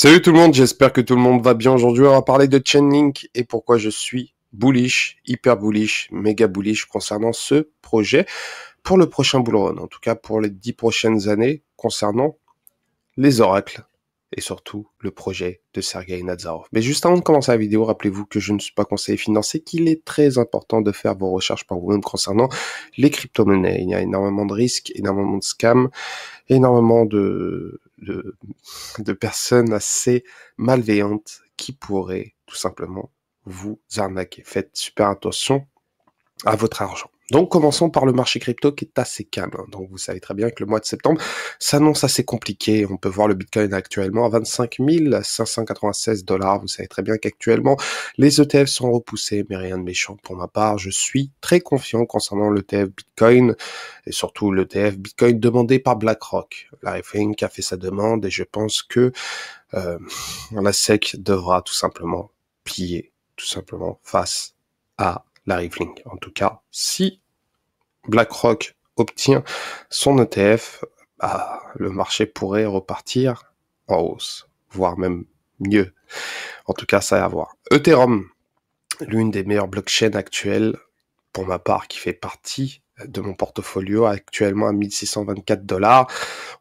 Salut tout le monde, j'espère que tout le monde va bien. Aujourd'hui, on va parler de Chainlink et pourquoi je suis bullish, hyper bullish, méga bullish concernant ce projet pour le prochain bull run, en tout cas pour les 10 prochaines années concernant les oracles et surtout le projet de Sergei Nazarov. Mais juste avant de commencer la vidéo, rappelez-vous que je ne suis pas conseiller financier, qu'il est très important de faire vos recherches par vous-même concernant les crypto-monnaies. Il y a énormément de risques, énormément de scams, énormément de personnes assez malveillantes qui pourraient tout simplement vous arnaquer. Faites super attention à votre argent. Donc commençons par le marché crypto qui est assez calme. Donc vous savez très bien que le mois de septembre s'annonce assez compliqué. On peut voir le Bitcoin actuellement à 25 596 $. Vous savez très bien qu'actuellement les ETF sont repoussés, mais rien de méchant. Pour ma part, je suis très confiant concernant l'ETF Bitcoin et surtout l'ETF Bitcoin demandé par BlackRock. La Link a fait sa demande et je pense que la SEC devra tout simplement plier tout simplement face à la Link. En tout cas, si BlackRock obtient son ETF, le marché pourrait repartir en hausse, voire même mieux. En tout cas, ça va à voir. Ethereum, l'une des meilleures blockchains actuelles, pour ma part, qui fait partie de mon portfolio, actuellement à 1624 $.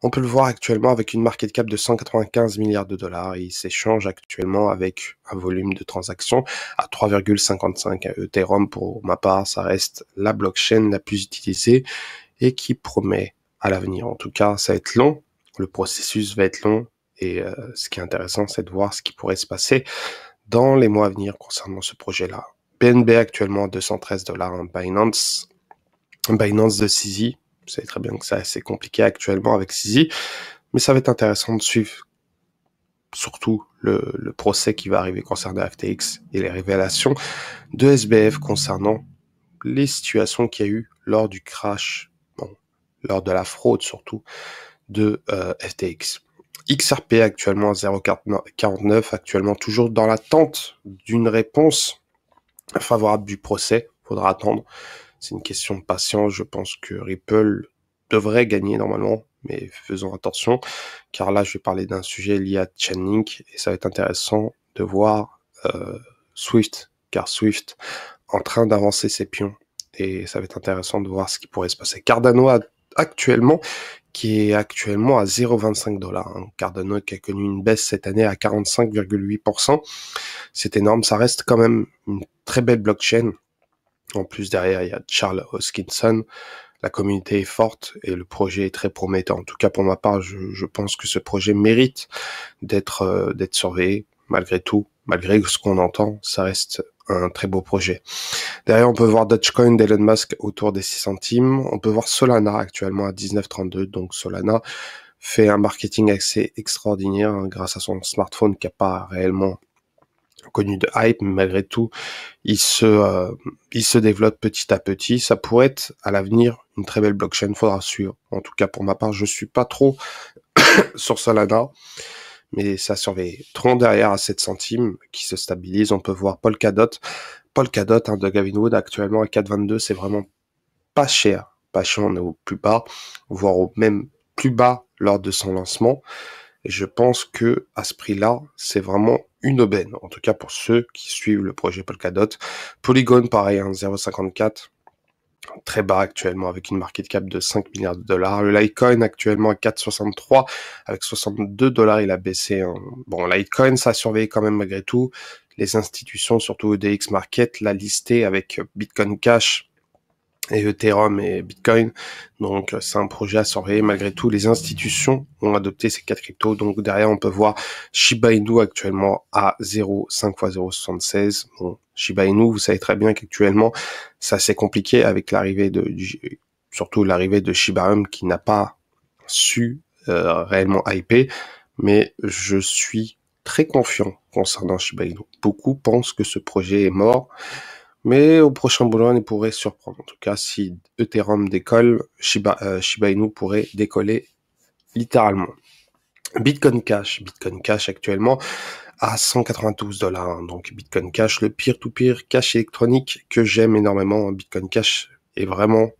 On peut le voir actuellement avec une market cap de 195 milliards de dollars. Il s'échange actuellement avec un volume de transactions à 3,55. Ethereum, pour ma part, ça reste la blockchain la plus utilisée et qui promet à l'avenir. En tout cas, ça va être long. Le processus va être long. Et ce qui est intéressant, c'est de voir ce qui pourrait se passer dans les mois à venir concernant ce projet-là. BNB actuellement à 213 $. Binance de CZ. Vous savez très bien que c'est assez compliqué actuellement avec CZ, mais ça va être intéressant de suivre surtout le procès qui va arriver concernant FTX et les révélations de SBF concernant les situations qu'il y a eu lors du crash, lors de la fraude surtout, de FTX. XRP actuellement à 0,49, actuellement toujours dans l'attente d'une réponse favorable du procès. Faudra attendre. C'est une question de patience. Je pense que Ripple devrait gagner normalement, mais faisons attention, car là je vais parler d'un sujet lié à Chainlink et ça va être intéressant de voir Swift, car Swift en train d'avancer ses pions et ça va être intéressant de voir ce qui pourrait se passer. Cardano qui est actuellement à 0,25 $. Cardano qui a connu une baisse cette année à 45,8%. C'est énorme, ça reste quand même une très belle blockchain. En plus, derrière, il y a Charles Hoskinson. La communauté est forte et le projet est très prometteur. En tout cas, pour ma part, je pense que ce projet mérite d'être surveillé. Malgré tout, malgré ce qu'on entend, ça reste un très beau projet. Derrière, on peut voir Dogecoin d'Elon Musk autour des 6 centimes. On peut voir Solana actuellement à 19,32. Donc Solana fait un marketing assez extraordinaire grâce à son smartphone qui n'a pas réellement connu de hype, mais malgré tout, il se développe petit à petit. Ça pourrait être à l'avenir une très belle blockchain, faudra suivre. En tout cas, pour ma part, je suis pas trop sur Solana, mais ça surveille. Tron derrière à 7 centimes qui se stabilise. On peut voir Polkadot. Polkadot de Gavin Wood actuellement à 4,22, c'est vraiment pas cher. Pas cher, on est au plus bas, voire au même plus bas lors de son lancement. Et je pense que à ce prix-là, c'est vraiment une aubaine. En tout cas pour ceux qui suivent le projet Polkadot. Polygon, pareil, 0,54. Très bas actuellement avec une market cap de 5 milliards de dollars. Le Litecoin actuellement à 4,63 avec 62 $. Il a baissé. Bon, Litecoin, ça a surveillé quand même malgré tout. Les institutions, surtout EDX Market, l'a listé avec Bitcoin Cash et Ethereum et Bitcoin. Donc, c'est un projet à surveiller. Malgré tout, les institutions ont adopté ces 4 cryptos. Donc, derrière, on peut voir Shiba Inu actuellement à 0,5 x 0,76. Bon, Shiba Inu, vous savez très bien qu'actuellement, c'est assez compliqué avec l'arrivée surtout l'arrivée de Shiba Inu qui n'a pas su réellement hyper. Mais je suis très confiant concernant Shiba Inu. Beaucoup pensent que ce projet est mort. Mais au prochain bull run, il pourrait surprendre. En tout cas, si Ethereum décolle, Shiba Inu pourrait décoller littéralement. Bitcoin Cash actuellement à 192 $. Donc Bitcoin Cash, le peer-to-peer cash électronique que j'aime énormément. Bitcoin Cash est vraiment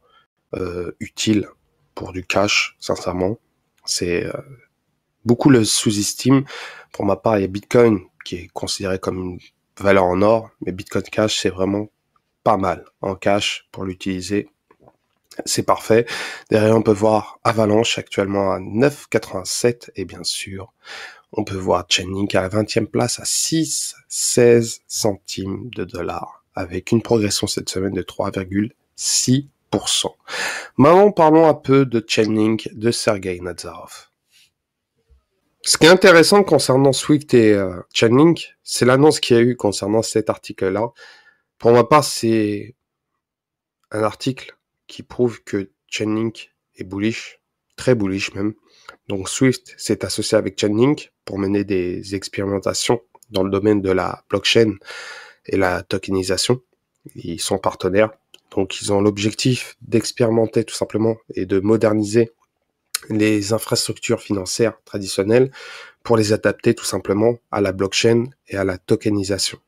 utile pour du cash, sincèrement. C'est beaucoup le sous-estiment. Pour ma part, il y a Bitcoin qui est considéré comme une valeur en or, mais Bitcoin Cash, c'est vraiment pas mal en cash pour l'utiliser. C'est parfait. Derrière, on peut voir Avalanche actuellement à 9,87 et bien sûr, on peut voir Chainlink à la 20e place à 6,16 centimes de dollars avec une progression cette semaine de 3,6%. Maintenant, parlons un peu de Chainlink de Sergei Nazarov. Ce qui est intéressant concernant Swift et Chainlink, c'est l'annonce qu'il y a eu concernant cet article-là. Pour ma part, c'est un article qui prouve que Chainlink est bullish, très bullish même. Donc Swift s'est associé avec Chainlink pour mener des expérimentations dans le domaine de la blockchain et la tokenisation. Ils sont partenaires, donc ils ont l'objectif d'expérimenter tout simplement et de moderniser les infrastructures financières traditionnelles pour les adapter tout simplement à la blockchain et à la tokenisation.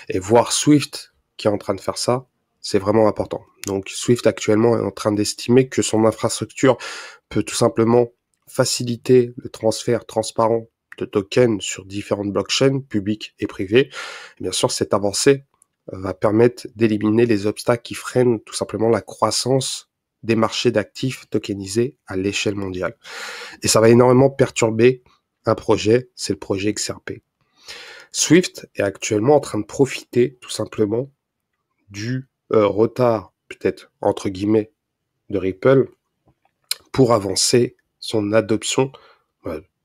Et voir Swift qui est en train de faire ça, c'est vraiment important. Donc Swift actuellement est en train d'estimer que son infrastructure peut tout simplement faciliter le transfert transparent de tokens sur différentes blockchains publiques et privées. Et bien sûr, cette avancée va permettre d'éliminer les obstacles qui freinent tout simplement la croissance des marchés d'actifs tokenisés à l'échelle mondiale. Et ça va énormément perturber un projet, c'est le projet XRP. Swift est actuellement en train de profiter tout simplement du retard, peut-être entre guillemets, de Ripple pour avancer son adoption,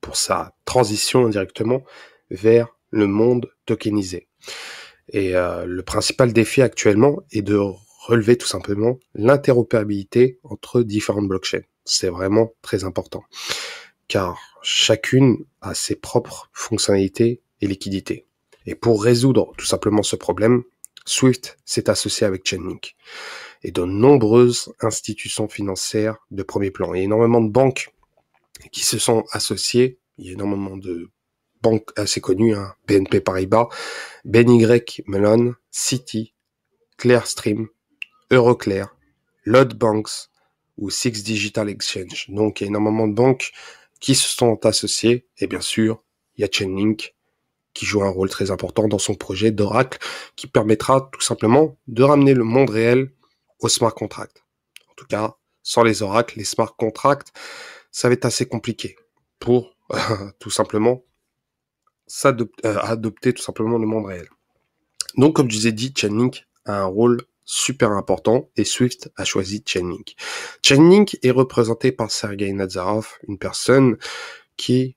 pour sa transition indirectement vers le monde tokenisé. Et le principal défi actuellement est de relever tout simplement l'interopérabilité entre différentes blockchains. C'est vraiment très important, car chacune a ses propres fonctionnalités et liquidités. Et pour résoudre tout simplement ce problème, Swift s'est associé avec Chainlink et de nombreuses institutions financières de premier plan. Il y a énormément de banques qui se sont associées. Il y a énormément de banques assez connues, hein, BNP Paribas, BNY Mellon, Citi, Clearstream, Euroclear, Lloyds Banks ou Six Digital Exchange. Donc il y a énormément de banques qui se sont associées et bien sûr, il y a Chainlink qui joue un rôle très important dans son projet d'Oracle qui permettra tout simplement de ramener le monde réel au smart contract. En tout cas, sans les oracles, les smart contracts, ça va être assez compliqué pour tout simplement adopter tout simplement le monde réel. Donc, comme je vous ai dit, Chainlink a un rôle super important et Swift a choisi Chainlink. Chainlink est représenté par Sergei Nazarov, une personne qui est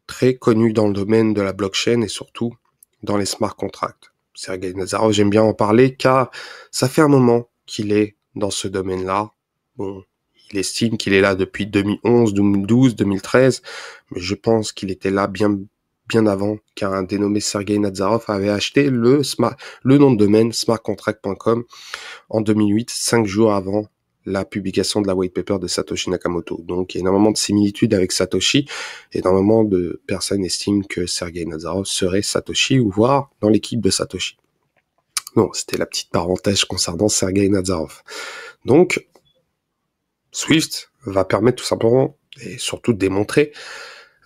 très connue dans le domaine de la blockchain et surtout dans les smart contracts. Sergei Nazarov, j'aime bien en parler car ça fait un moment qu'il est dans ce domaine-là. Bon, il estime qu'il est là depuis 2011, 2012, 2013, mais je pense qu'il était là bien avant, car un dénommé Sergei Nazarov avait acheté le nom de domaine smartcontract.com en 2008, 5 jours avant la publication de la white paper de Satoshi Nakamoto. Donc, il y a énormément de similitudes avec Satoshi. Énormément de personnes estiment que Sergei Nazarov serait Satoshi ou voire dans l'équipe de Satoshi. Non, c'était la petite parenthèse concernant Sergei Nazarov. Donc, Swift va permettre tout simplement et surtout de démontrer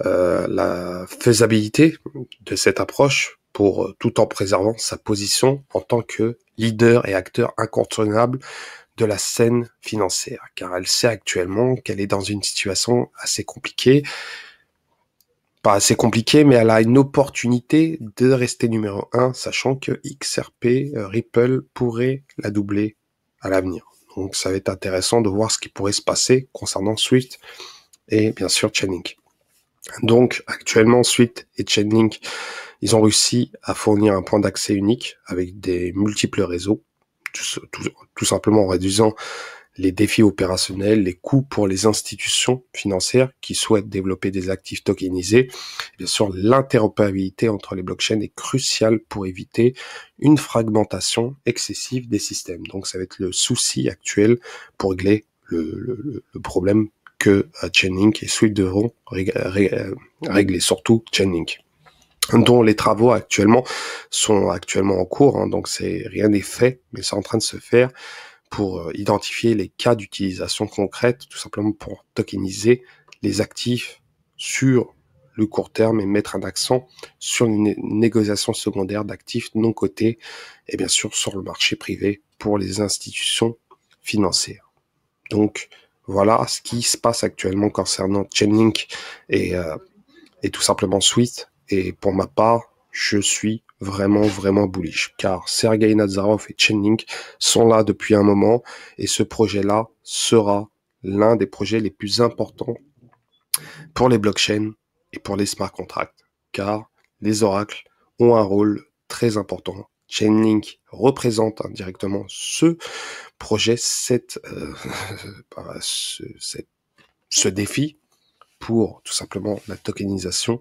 la faisabilité de cette approche pour tout en préservant sa position en tant que leader et acteur incontournable de la scène financière, car elle sait actuellement qu'elle est dans une situation assez compliquée, pas assez compliquée, mais elle a une opportunité de rester numéro 1, sachant que XRP, Ripple pourrait la doubler à l'avenir. Donc ça va être intéressant de voir ce qui pourrait se passer concernant Swift et bien sûr Chainlink. Donc actuellement Swift et Chainlink, ils ont réussi à fournir un point d'accès unique avec des multiples réseaux, tout simplement en réduisant les défis opérationnels, les coûts pour les institutions financières qui souhaitent développer des actifs tokenisés. Bien sûr, l'interopérabilité entre les blockchains est cruciale pour éviter une fragmentation excessive des systèmes. Donc ça va être le souci actuel pour régler le problème que Chainlink et Swift devront régler, surtout Chainlink, dont les travaux sont actuellement en cours, hein, donc rien n'est fait, mais c'est en train de se faire pour identifier les cas d'utilisation concrète, tout simplement pour tokeniser les actifs sur le court terme et mettre un accent sur une négociation secondaire d'actifs non cotés et bien sûr sur le marché privé pour les institutions financières. Donc voilà ce qui se passe actuellement concernant Chainlink et tout simplement Swift. Et pour ma part, je suis vraiment bullish, car Sergei Nazarov et Chainlink sont là depuis un moment, et ce projet-là sera l'un des projets les plus importants pour les blockchains et pour les smart contracts, car les oracles ont un rôle très important. Chainlink représente indirectement ce projet, ce défi pour tout simplement la tokenisation.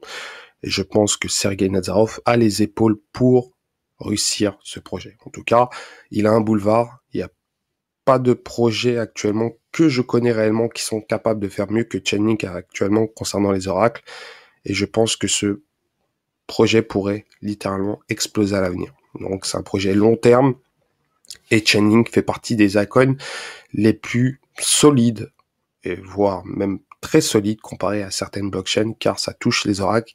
Et je pense que Sergei Nazarov a les épaules pour réussir ce projet. En tout cas, il a un boulevard. Il n'y a pas de projet actuellement que je connais réellement qui sont capables de faire mieux que Chainlink actuellement concernant les oracles. Et je pense que ce projet pourrait littéralement exploser à l'avenir. Donc c'est un projet long terme. Et Chainlink fait partie des icônes les plus solides, et voire même très solide comparé à certaines blockchains, car ça touche les oracles.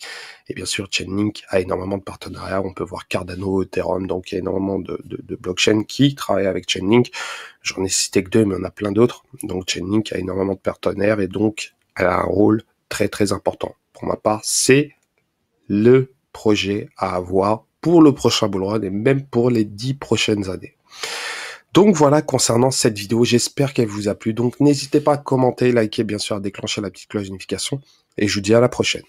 Et bien sûr, Chainlink a énormément de partenariats. On peut voir Cardano, Ethereum, donc il y a énormément de blockchains qui travaillent avec Chainlink. J'en ai cité que 2, mais il y en a plein d'autres. Donc Chainlink a énormément de partenaires et donc elle a un rôle très important. Pour ma part, c'est le projet à avoir pour le prochain bull run et même pour les 10 prochaines années. Donc voilà concernant cette vidéo, j'espère qu'elle vous a plu. Donc n'hésitez pas à commenter, liker, bien sûr à déclencher la petite cloche de notification et je vous dis à la prochaine.